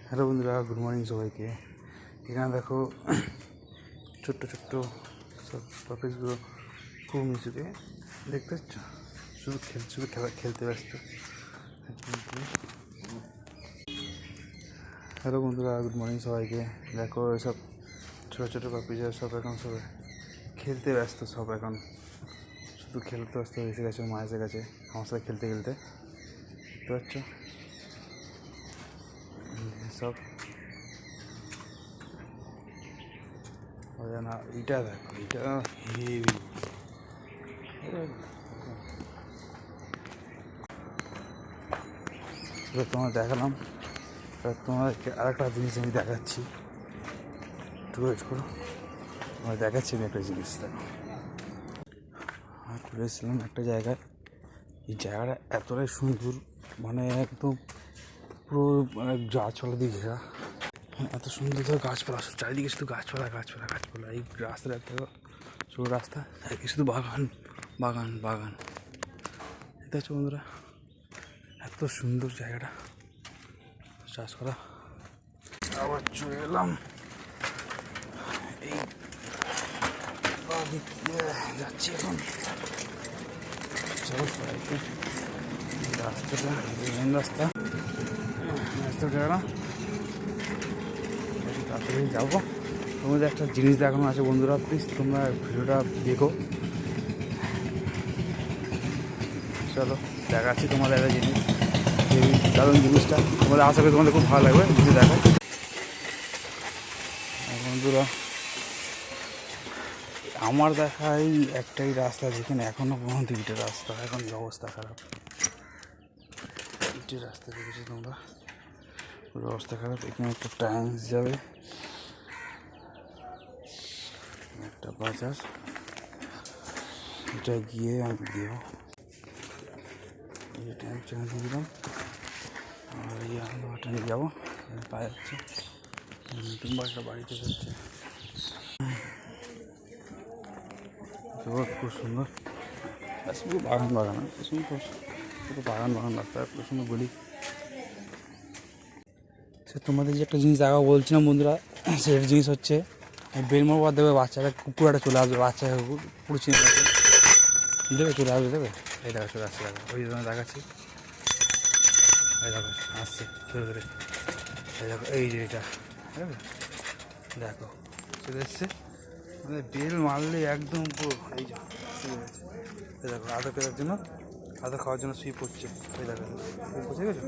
Hello বন্ধুরা, good morning সবাইকে। এখানে দেখো ছোট্ট ছোট্ট সব পাপিসগুলো খুব মিশুকে দেখতে পাচ্ছ, শুধু খেলতে ব্যস্ত। হ্যালো বন্ধুরা, গুড মর্নিং সবাইকে। দেখো এসব ছোটো ছোটো পাপিসরা সব এখন সব খেলতে ব্যস্ত, সব এখন শুধু খেলতে ব্যস্ত এসে গেছে মা এসে গেছে আমার সাথে খেলতে খেলতে, দেখতে পাচ্ছ সব। না এইটা দেখো, এইটা হেভি। এবার তোমার দেখালাম, এবার তোমাদেরকে আরেকটা জিনিস আমি দেখাচ্ছি, একটু ওয়েট করো, তোমার দেখাচ্ছি আমি একটা জিনিস। দেখো আমি ঘুরে এসেছিলাম একটা জায়গায়, এই জায়গাটা এতটাই সুন্দর, মানে একদম পুরো মানে গাছপালা দিয়ে ঘেরা, এত সুন্দর ধর গাছপালা, চারিদিকে শুধু গাছপালা গাছপালা গাছপালা। এই রাস্তাটা একটা শুধু রাস্তা, শুধু বাগান বাগান বাগান। দেখতে পাচ্ছ বন্ধুরা, এত সুন্দর জায়গাটা চাষ করা। আবার চলে এলাম এই যাচ্ছি এখন, চলো সবাইকে রাস্তাটা মেন রাস্তা উঠে গেলাম, তাড়াতাড়ি যাবো। তোমাদের একটা জিনিস দেখানো আছে বন্ধুরা, প্লিজ তোমরা ভিডিওটা দেখো। চলো দেখাচ্ছি তোমাদের একটা জিনিস, এই দারুণ জিনিসটা তোমাদের আশা করি তোমাদের খুব ভালো লাগবে যদি দেখো বন্ধুরা। আমার দেখা এই একটাই রাস্তা যেখানে এখনও পর্যন্ত ইটের রাস্তা, এখন অবস্থা খারাপ। ইটের রাস্তা দেখেছি তোমরা, অবস্থা খারাপ। এখানে একটা টাইমস যাবে, একটা বাজার, এটা গিয়ে আমি দেবো। এই টাইমটা দিয়ে দিলাম, আর এই আলুটা নিয়ে যাবো। পাওয়া যাচ্ছে নতুন বাসটা বাড়িতে যাচ্ছে, খুব সুন্দর পুরো বাগান বাগান, সুন্দর পুরো বাগান বাগান রাস্তা, খুব সুন্দর বলি। সে তোমাদের যে একটা জিনিস দেখা বলছিলাম বন্ধুরা, সেটা জিনিস হচ্ছে বেলমোড় বাদ দেবে, বাচ্চারা কুকুর একটা চলে আসবে, বাচ্চা পুরো চিনে দেবে, চলে আসবে, দেবে। এই দেখা চলে আসছে, দেখো ওই জন্য দেখাচ্ছি, এই দেখো আসছে ধরে ধরে, এই দেখো এই যে এটা দেখো চলে এসছে, মানে বেল মারলে একদম পুরো এই যে এই দেখো আদা পেরার জন্য, আদা খাওয়ার জন্য শুয়ে পড়ছে, এই দেখো বুঝে গেছো।